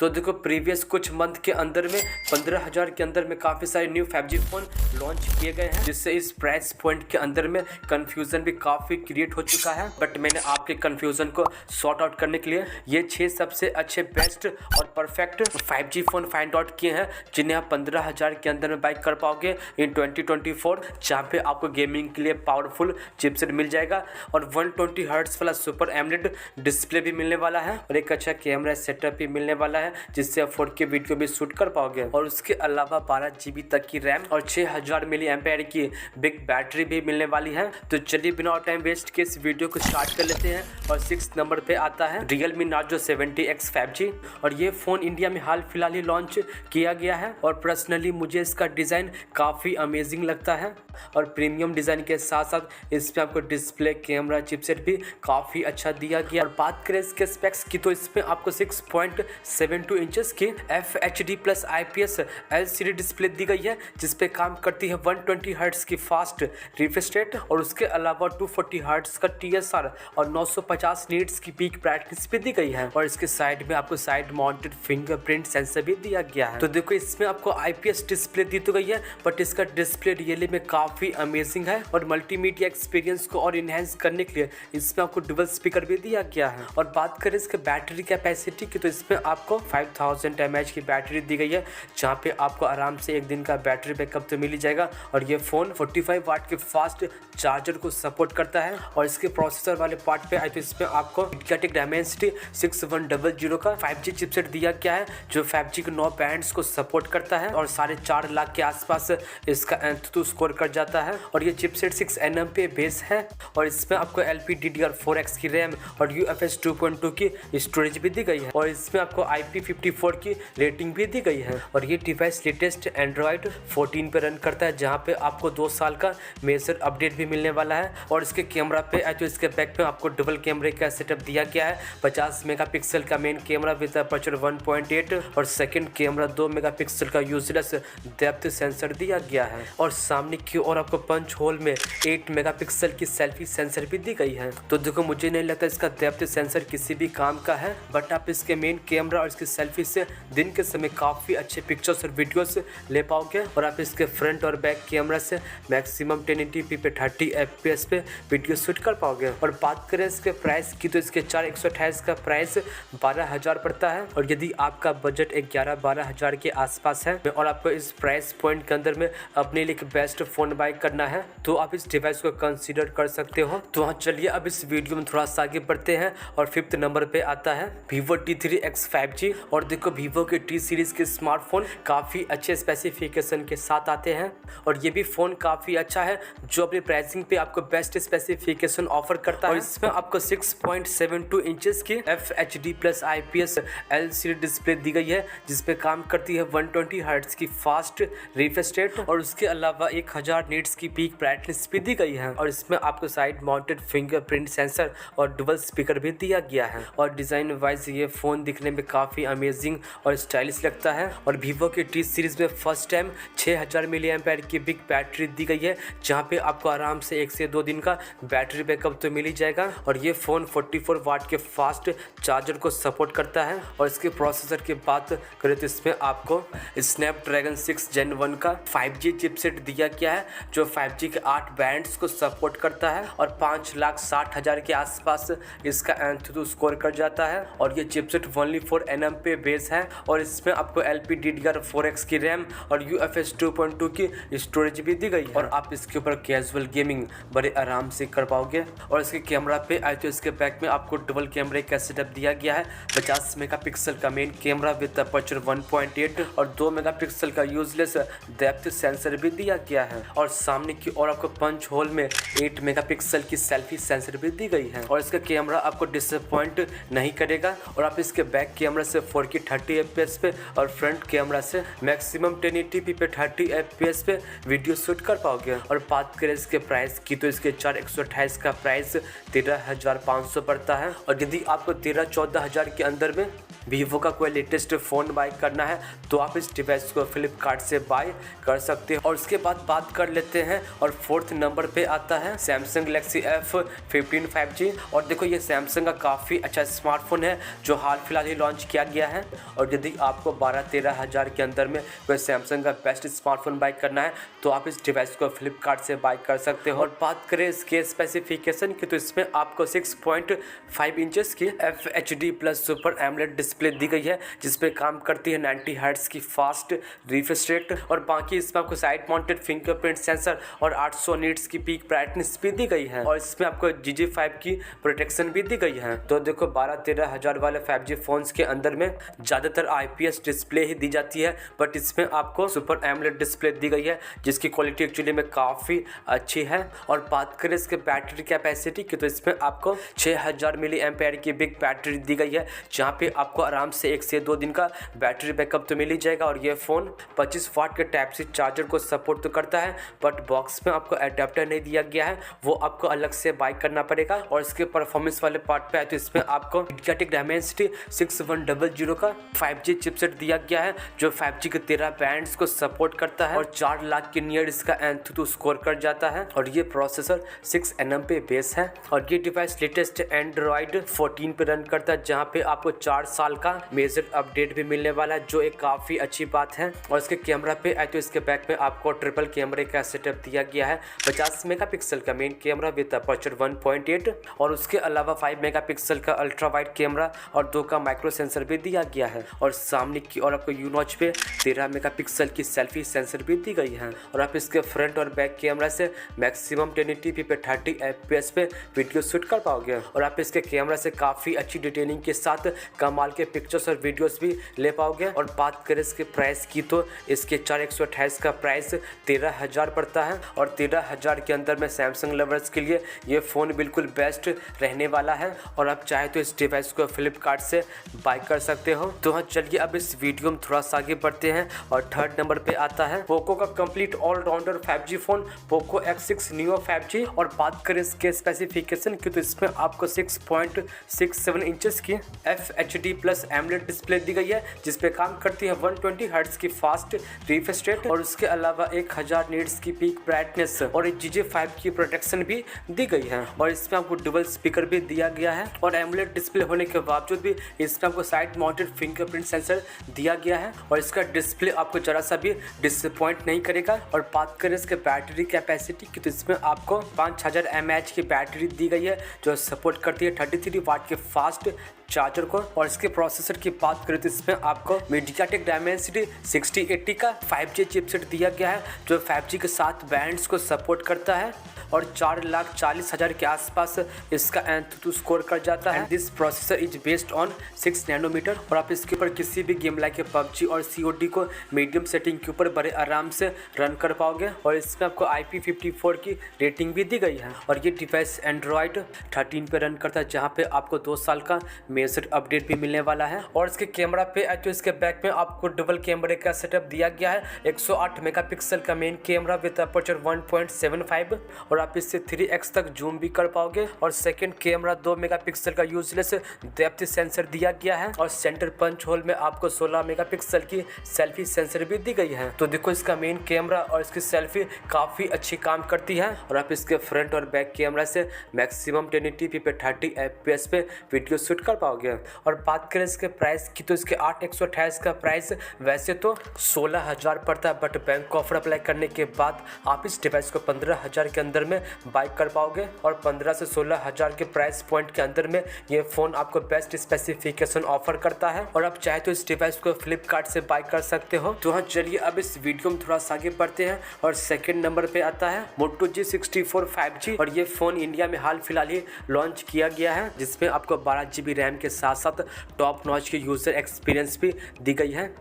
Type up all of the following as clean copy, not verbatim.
तो देखो प्रीवियस कुछ मंथ के अंदर में 15,000 के अंदर में काफ़ी सारे न्यू 5G फ़ोन लॉन्च किए गए हैं, जिससे इस प्राइस पॉइंट के अंदर में कन्फ्यूज़न भी काफ़ी क्रिएट हो चुका है। बट मैंने आपके कन्फ्यूज़न को सॉर्ट आउट करने के लिए ये 6 सबसे अच्छे बेस्ट और perfect 5G phone find out किए हैं, जिन्हें आप 15,000 के अंदर में बाई कर पाओगे इन 2024, जहाँ पे आपको गेमिंग के लिए पावरफुल चिपसेट मिल जाएगा और 120 हर्ट्ज वाला सुपर एमोलेड डिस्प्ले भी मिलने वाला है और एक अच्छा कैमरा सेटअप भी मिलने वाला है, जिससे आप 4K वीडियो भी शूट कर पाओगे। और उसके अलावा 12 GB तक की रैम और 6000 मिली एम्पेयर की बिग बैटरी भी मिलने वाली है। तो चलिए बिना टाइम वेस्ट के इस वीडियो को स्टार्ट कर लेते हैं। और 6 नंबर पे आता है Realme Narzo 70X 5G और ये फ़ोन इंडिया में हाल फिलहाल ही लॉन्च किया गया है और पर्सनली मुझे इसका डिज़ाइन काफ़ी अमेजिंग लगता है और प्रीमियम डिज़ाइन के साथ साथ इसमें आपको डिस्प्ले कैमरा चिपसेट भी काफ़ी अच्छा दिया गया। और बात करें इसके स्पेक्स की तो इसमें आपको 6.72 इंचेस की FHD plus IPS LCD display दी गई है, जिसपे काम करती है 120 हर्ट्ज की फास्ट रिफ्रेश रेट और उसके अलावा 240 हर्ट्ज का TSR और 950 नीट्स की पीक ब्राइटनेस भी दी गई है। और इसके साइड में आपको साइड माउंटेड फिंगरप्रिंट सेंसर भी दिया गया है। तो देखो इसमें आपको IPS डिस्प्ले दी तो गई है, बट इसका डिस्प्ले रियली में काफ़ी अमेजिंग है और मल्टीमीडिया एक्सपीरियंस को और इनहेंस करने के लिए इसमें आपको डुअल स्पीकर भी दिया गया है। और बात करें इसके बैटरी कैपेसिटी की तो इसमें आपको 5000 mAh की बैटरी दी गई है, जहाँ पे आपको आराम से एक दिन का बैटरी बैकअप तो मिल ही जाएगा। और ये फ़ोन 45 वाट के फास्ट चार्जर को सपोर्ट करता है। और इसके प्रोसेसर वाले पार्ट पे आए तो इसमें आपको MediaTek Dimensity 6100 का 5G चिपसेट दिया गया है, जो 5G के 9 बैंड्स को सपोर्ट करता है और 4.5 लाख के आसपास इसका Antutu स्कोर कर जाता है। और ये चिपसेट 6 nm पे बेस है और इसमें आपको LPDDR4X की रैम और UFS 2.2 की स्टोरेज भी दी गई है और इसमें आपको IP54 की रेटिंग भी दी गई है। और ये डिवाइस लेटेस्ट Android 14 पे रन करता है, जहाँ पे आपको 2 साल का मेजर अपडेट भी मिलने वाला है। और इसके कैमरा पे आए तो इसके बैक पे आपको डबल कैमरे का सेटअप दिया गया है। 50 मेगापिक्सल का मेन कैमरा विद अपर्चर 1.8 और सेकंड कैमरा 2 मेगापिक्सल का यूजलेस डेप्थ सेंसर दिया गया है। और सामने की ओर आपको पंच होल में 8 मेगापिक्सल की सेल्फी सेंसर भी दी गई है। तो देखो मुझे नहीं लगता इसका डेप्थ सेंसर किसी भी काम का है, बट आप इसके मेन कैमरा और इसकी सेल्फी से दिन के समय काफ़ी अच्छे पिक्चर्स और वीडियोस ले पाओगे। और आप इसके फ्रंट और बैक कैमरा से मैक्सिमम 1080p पे 30 fps पे वीडियो शूट कर पाओगे। और बात करें इसके प्राइस की तो इसके 4128 का प्राइस 12,000 पड़ता है। और यदि आपका बजट 11-12 हज़ार के आसपास है और आपको इस प्राइस पॉइंट के अंदर में अपने लिए बेस्ट फ़ोन बाय करना है तो आप इस डिवाइस को कंसीडर कर सकते हो। तो हाँ चलिए अब इस वीडियो में थोड़ा सा आगे बढ़ते हैं और 5th नंबर पे आता है Vivo T3X 5G। और देखो Vivo के T सीरीज़ के स्मार्टफोन काफ़ी अच्छे स्पेसिफिकेशन के साथ आते हैं और ये भी फ़ोन काफ़ी अच्छा है, जो अपनी प्राइसिंग पे आपको बेस्ट स्पेसिफिकेशन ऑफर करता है। और इसमें आपको 6.72 इंचेस की FHD plus IPS LCD display दी गई है, जिसपे काम करती है 120 हर्ट्ज की फास्ट रिफ्रेश रेट और उसके अलावा 1000 नीट्स की पीक ब्राइटनेस भी दी गई है। और इसमें आपको साइड माउंटेड फिंगरप्रिंट सेंसर और डुअल स्पीकर भी दिया गया है। और डिज़ाइन वाइज ये फ़ोन दिखने में काफ़ी अमेजिंग और स्टाइलिश लगता है। और Vivo के T सीरीज़ में फर्स्ट टाइम 6000 मिली एम्पेयर की बिग बैटरी दी गई है, जहाँ पे आपको आराम से 1 से 2 दिन का बैटरी बैकअप तो मिल ही जाएगा। और ये फ़ोन 44 वाट के फास्ट चार्जर को सपोर्ट करता है। और इसके प्रोसेसर की बात करें तो इसमें आपको Snapdragon 6 Gen 1 का 5G चिपसेट दिया गया है, जो 5G के 8 बैंड्स को सपोर्ट करता है और 5,60,000 के आसपास इसका Antutu स्कोर कर जाता है। और ये चिपसेट 1 nm पे बेस है और इसमें आपको LPDDR4X की रैम और UFS 2.2 की स्टोरेज भी दी गई है। और आप इसके ऊपर कैजुअल गेमिंग बड़े आराम से कर पाओगे। और इसके कैमरा पे आए तो इसके बैक में आपको डबल कैमरे का सेटअप दिया गया है। 50 मेगापिक्सल का मेन कैमरा विद अपर्चर 1.8 और 2 मेगापिक्सल का यूजलेस डेप्थ सेंसर भी दिया गया है। और सामने की ओर आपको पंच होल में 8 मेगापिक्सल की सेल्फी सेंसर भी दी गई है। और इसका कैमरा आपको डिसअपॉइंट नहीं करेगा। और आप इसके बैक कैमरा से 4K 30 fps पे और फ्रंट कैमरा से मैक्सिमम 1080p पे 30 fps पे वीडियो शूट कर पाओगे। और बात करें इसके प्राइस की तो इसके 4128 का प्राइस 13,500 पड़ता है। और यदि आपको 13-14 हज़ार के अंदर में Vivo का कोई लेटेस्ट फ़ोन बाय करना है तो आप इस डिवाइस को फ्लिपकार्ट से बाय कर सकते हैं। और उसके बाद बात कर लेते हैं और 4th नंबर पे आता है Samsung Galaxy F15 5G। और देखो ये सैमसंग का काफ़ी अच्छा स्मार्टफोन है, जो हाल फिलहाल ही लॉन्च किया किया गया है। और यदि आपको 12-13 हज़ार के अंदर में कोई सैमसंग का बेस्ट स्मार्टफोन बाय करना है तो आप इस डिवाइस को फ्लिपकार्ट से बाय कर सकते हो। और बात करें इसके स्पेसिफिकेशन की तो इसमें आपको 6.5 इंचेस की FHD plus super AMOLED display दी गई है, जिसपे काम करती है 90 हर्ट्ज की फास्ट रिफ्रेश रेट। और बाकी इसमें आपको साइड माउंटेड फिंगरप्रिंट सेंसर और 800 नीट्स की पीक ब्राइटनेस भी दी गई है। और इसमें आपको GG5 की प्रोटेक्शन भी दी गई है। तो देखो 12-13 हज़ार वाले 5G फोन्स के अंदर में ज़्यादातर IPS डिस्प्ले ही दी जाती है, बट इसमें आपको सुपर एमोलेड डिस्प्ले दी गई है जिसकी क्वालिटी एक्चुअली में काफ़ी अच्छी है। और बात करें इसके बैटरी कैपेसिटी की तो इसमें आपको 6000 मिली एम्पेयर की बिग बैटरी दी गई है, जहाँ पे आपको आराम से 1 से 2 दिन का बैटरी बैकअप तो मिल ही जाएगा। और ये फ़ोन 25 वाट के टाइप सी चार्जर को सपोर्ट तो करता है, बट बॉक्स में आपको एडेप्टर नहीं दिया गया है, वो आपको अलग से बाय करना पड़ेगा। और इसके परफॉर्मेंस वाले पार्ट पे है तो इसमें आपको MediaTek Dimensity 6100 का 5G चिपसेट दिया गया है, जो 5G के 13 बैंड्स को सपोर्ट करता है और 4 लाख के नियर इसका Antutu स्कोर कर जाता है। और ये प्रोसेसर 6nm पे बेस है। और ये डिवाइस लेटेस्ट Android 14 पे रन करता है, जहाँ पे आपको 4 साल का मेजर अपडेट भी मिलने वाला है, जो एक काफ़ी अच्छी बात है। और इसके कैमरा पे आए तो इसके बैक में आपको ट्रिपल कैमरे का सेटअप दिया गया है। 50 मेगापिक्सल का मेन कैमरा विद अपर्चर 1.8 और उसके अलावा 5 मेगापिक्सल का अल्ट्रा वाइड कैमरा और 2 का माइक्रो सेंसर भी दिया गया है। और सामने की और आपको यू नॉच पे 13 मेगापिक्सल की सेल्फी सेंसर भी दी गई है। और आप इसके फ्रंट और बैक कैमरा से मैक्सिमम 1080p पे 30 FPS पे वीडियो शूट कर पाओगे। और आप इसके कैमरा से काफ़ी अच्छी डिटेलिंग के साथ कमाल के पिक्चर्स और वीडियोस भी ले पाओगे। और बात करें इसके प्राइस की तो इसके 4128 का प्राइस 13,000 पड़ता है। और 13,000 के अंदर में सैमसंग लवर्स के लिए ये फ़ोन बिल्कुल बेस्ट रहने वाला है। और आप चाहे तो इस डिवाइस को फ्लिपकार्ट से बाय कर सकते हो। तो हाँ, चलिए अब इस वीडियो में थोड़ा सा आगे बढ़ते हैं। और थर्ड नंबर पे आता है पोको का complete allrounder 5G phone Poco X6 Neo 5G। और बात करें इसके स्पेसिफिकेशन की तो इसमें आपको 6.67 इंचेस की FHD प्लस एमोलेड डिस्प्ले दी गई है, जिसपे काम करती है 120 हर्ट्ज की फास्ट रिफ्रेश रेट और उसके अलावा 1000 नीट्स की पीक ब्राइटनेस और GG5 की प्रोटेक्शन भी दी गई है। और इसमें आपको डुअल स्पीकर भी दिया गया है। और एमोलेड डिस्प्ले होने के बावजूद भी इसमें आपको साइड माउंटेड फिंगरप्रिंट सेंसर दिया गया है और इसका डिस्प्ले आपको जरा सा भी डिसअपॉइंट नहीं करेगा। और बात करें इसके बैटरी कैपेसिटी की तो इसमें आपको 5000 mAh की बैटरी दी गई है, जो सपोर्ट करती है 33 वाट के फास्ट चार्जर को। और इसके प्रोसेसर की बात करें तो इसमें आपको MediaTek Dimensity 6080 का 5G चिपसेट दिया गया है, जो 5G के 7 बैंड्स को सपोर्ट करता है और 4,40,000 के आसपास इसका Antutu स्कोर कर जाता है। This processor is based on 6 nanometer. और आप इसके ऊपर किसी भी गेम लाइक PUBG और COD को मीडियम सेटिंग के ऊपर बड़े आराम से रन कर पाओगे। और इसमें आपको IP54 की रेटिंग भी दी गई है। और ये डिवाइस Android 13 पे रन करता है, जहाँ पे आपको 2 साल का मेजर अपडेट भी मिलने वाला है। और इसके कैमरा पे तो इसके बैक में आपको डबल कैमरे का सेटअप दिया गया है। 108 मेगापिक्सल का मेन कैमरा विद अपर्चर 1.75 और आप इससे 3x तक जूम भी कर पाओगे। और सेकंड कैमरा 2 मेगापिक्सल का यूजलेस डेप्थ सेंसर दिया गया है। और सेंटर पंच होल में आपको 16 मेगापिक्सल की सेल्फी सेंसर भी दी गई है। तो देखो इसका मेन कैमरा और इसकी सेल्फी काफ़ी अच्छी काम करती है। और आप इसके फ्रंट और बैक कैमरा से मैक्सिमम 1080p पे 30 FPS पे वीडियो शूट कर पाओगे। और बात करें इसके प्राइस की तो इसके 8128 का प्राइस वैसे तो 16,000 पड़ता है, बट बैंक ऑफर अप्लाई करने के बाद आप इस डिवाइस को 15,000 के अंदर में बाय कर पाओगे। और 15 से 16,000 के प्राइस पॉइंट के अंदर में ये फ़ोन आपको बेस्ट स्पेसिफिकेशन ऑफर करता है। और आप चाहे तो इस डिवाइस को फ्लिपकार्ट से बाय कर सकते हो। तो हाँ, चलिए अब इस वीडियो में थोड़ा सा आगे बढ़ते हैं। और सेकंड नंबर पे आता है Moto G64 5G। और ये फ़ोन इंडिया में हाल फिलहाल ही लॉन्च किया गया है, जिसमें आपको 12GB रैम के साथ साथ टॉप नॉच की यूज़र एक्सपीरियंस भी दी गई है।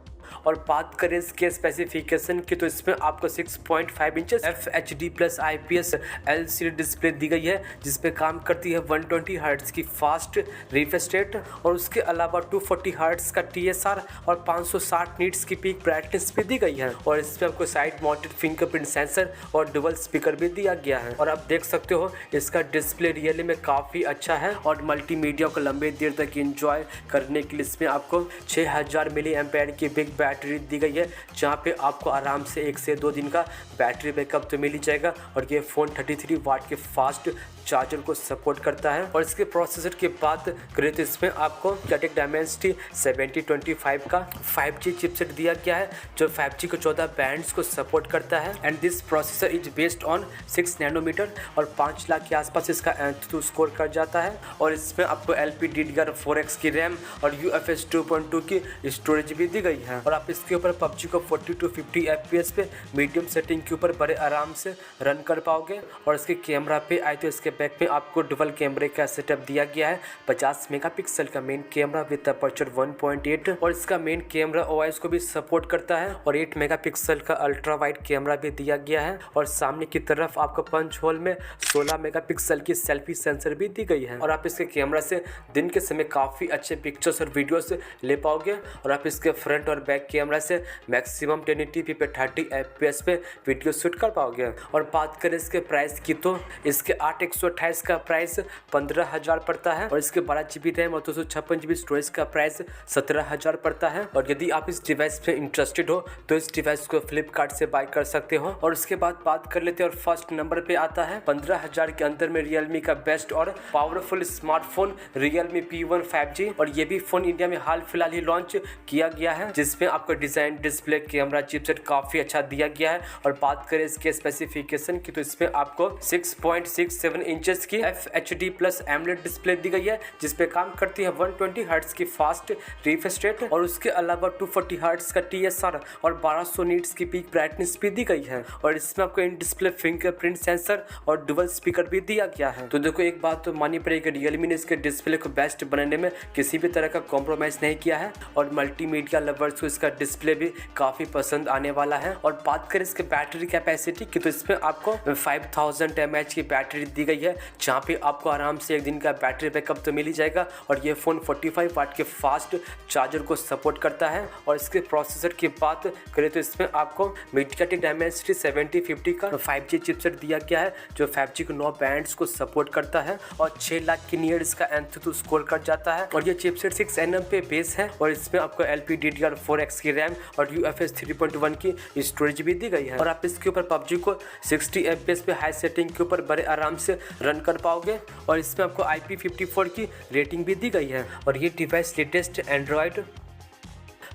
और बात करें इसके स्पेसिफिकेशन की तो इसमें आपको 6.5 inches FHD plus IPS LCD display दी गई है, जिसपे काम करती है 120 हर्ट्ज की फास्ट रिफ्रेश रेट और उसके अलावा 240 हर्ट्ज का TSR और 560 नीट्स की पीक ब्राइटनेस भी दी गई है। और इसमें आपको साइड माउंटेड फिंगरप्रिंट सेंसर और डुअल स्पीकर भी दिया गया है। और आप देख सकते हो इसका डिस्प्ले रियली में काफ़ी अच्छा है। और मल्टीमीडिया को लंबे देर तक इंजॉय करने के लिए इसमें आपको 6000 मिली एम्पेयर की बिग बैटरी दी गई है, जहाँ पे आपको आराम से 1 से 2 दिन का बैटरी बैकअप तो मिल ही जाएगा। और ये फ़ोन 33 वाट के फास्ट चार्जर को सपोर्ट करता है। और इसके प्रोसेसर की बात करें तो इसमें आपको MediaTek Dimensity 7025 का 5G चिपसेट दिया गया है, जो 5G को 14 बैंड्स को सपोर्ट करता है। And this processor is based on 6 nanometer और 5 लाख के आसपास इसका Antutu स्कोर कर जाता है। और इसमें आपको LPDDR4X की रैम और UFS 2.2 की स्टोरेज भी दी गई है। और आप इसके ऊपर PUBG को 40 to 50 FPS पे मीडियम सेटिंग के ऊपर बड़े आराम से रन कर पाओगे। और इसके कैमरा पे आए तो इसके बैक में आपको डबल कैमरे का सेटअप दिया गया है। 50 मेगापिक्सल का मेन कैमरा विद अपर्चर 1.8 और इसका मेन कैमरा OIS को भी सपोर्ट करता है। और 8 मेगापिक्सल का अल्ट्रा वाइड कैमरा भी दिया गया है। और सामने की तरफ आपको पंच होल में 16 मेगापिक्सल की सेल्फी सेंसर भी दी गई है। और आप इसके कैमरा से दिन के समय काफ़ी अच्छे पिक्चर्स और वीडियोस ले पाओगे। और आप इसके फ्रंट और बैक कैमरा से मैक्सिमम 1080p पे 30 FPS पे वीडियो शूट कर पाओगे। और बात करें इसके प्राइस की तो इसके 8/128 का प्राइस 15,000 पड़ता है। और इसके 12GB रैम और 256GB स्टोरेज का प्राइस 17,000 पड़ता है। और यदि आप इस डिवाइस पे इंटरेस्टेड हो तो इस डिवाइस को फ्लिपकार्ट से बाय कर सकते हो। और उसके बाद बात कर लेते हैं और फर्स्ट नंबर पे आता है 15,000 के अंदर में Realme का बेस्ट और powerful smartphone Realme P1 5G। और ये भी फोन इंडिया में हाल फिलहाल ही लॉन्च किया गया है, जिसमें आपको डिजाइन, डिस्प्ले, कैमरा, चिपसेट काफी अच्छा दिया गया है। और बात करें इसके स्पेसिफिकेशन की तो इसमें आपको 6.67 इंचेस की FHD प्लस AMOLED डिस्प्ले दी गई है, जिसपे काम करती है 120 हर्ट्ज की फास्ट रिफ्रेश रेट। और उसके अलावा 240 हर्ट्ज का TSR और 1200 नीट्स की पीक ब्राइटनेस भी दी गई है। और इसमें आपको इन डिस्प्ले फिंगरप्रिंट सेंसर और डुअल स्पीकर भी दिया गया है। तो देखो, एक बात तो माननी पड़ेगी, Realme ने इसके डिस्प्ले को बेस्ट बनाने में किसी भी तरह का कॉम्प्रोमाइज नहीं किया है। और मल्टीमीडिया लवर्स को इसका डिस्प्ले भी काफी पसंद आने वाला है। और बात करें इसके बैटरी कैपेसिटी की तो इसमें आपको 5000 mAh की बैटरी दी गई है, जहाँ पे आपको आराम से 1 दिन का बैटरी बैकअप तो मिल ही जाएगा। और ये फ़ोन 45 वाट के फास्ट चार्जर को सपोर्ट करता है। और इसके प्रोसेसर की बात करें तो इसमें आपको MediaTek Dimensity 7050 का 5G चिपसेट दिया गया है, जो 5G को 9 बैंड्स को सपोर्ट करता है। और 6 लाख की नियर इसका Antutu स्कोर कर जाता है। और ये चिपसेट 6nm पे बेस है। और इसमें आपको LPDDR4X की रैम और UFS 3.1 की स्टोरेज भी दी गई है। और आप इसके ऊपर PUBG को 60 FPS पे हाई सेटिंग के ऊपर बड़े आराम से रन कर पाओगे। और इसमें आपको IP54 की रेटिंग भी दी गई है। और ये डिवाइस लेटेस्ट Android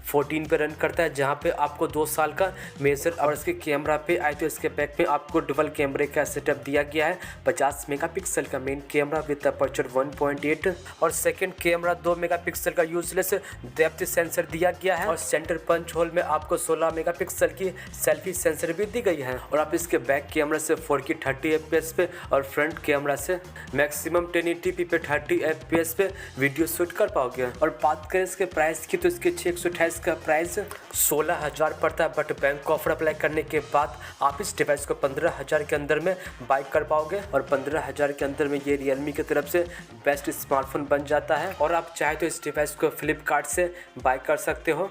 14 पे रन करता है, जहाँ पे आपको 2 साल का मेजर। और इसके कैमरा पे आए तो इसके बैक पे आपको डबल कैमरे का सेटअप दिया गया है। 50 मेगापिक्सल का मेन कैमरा विद अपर्चर 1.8 और सेकंड कैमरा 2 मेगापिक्सल का यूजलेस डेप्थ सेंसर दिया गया है। और सेंटर पंच होल में आपको 16 मेगापिक्सल की सेल्फी सेंसर भी दी गई है। और आप इसके बैक कैमरा से 4K 30 FPS पे और फ्रंट कैमरा से मैक्सिमम 1080p पे 30 FPS पे वीडियो शूट कर पाओगे। और बात करें इसके प्राइस की तो इसके 628 का प्राइस 16,000 पड़ता है। बट बैंक ऑफर अप्लाई करने के बाद आप इस डिवाइस को 15,000 के अंदर में बाय कर पाओगे। और 15,000 के अंदर में ये Realme की तरफ से बेस्ट स्मार्टफोन बन जाता है। और आप चाहे तो इस डिवाइस को फ्लिपकार्ट से बाय कर सकते हो।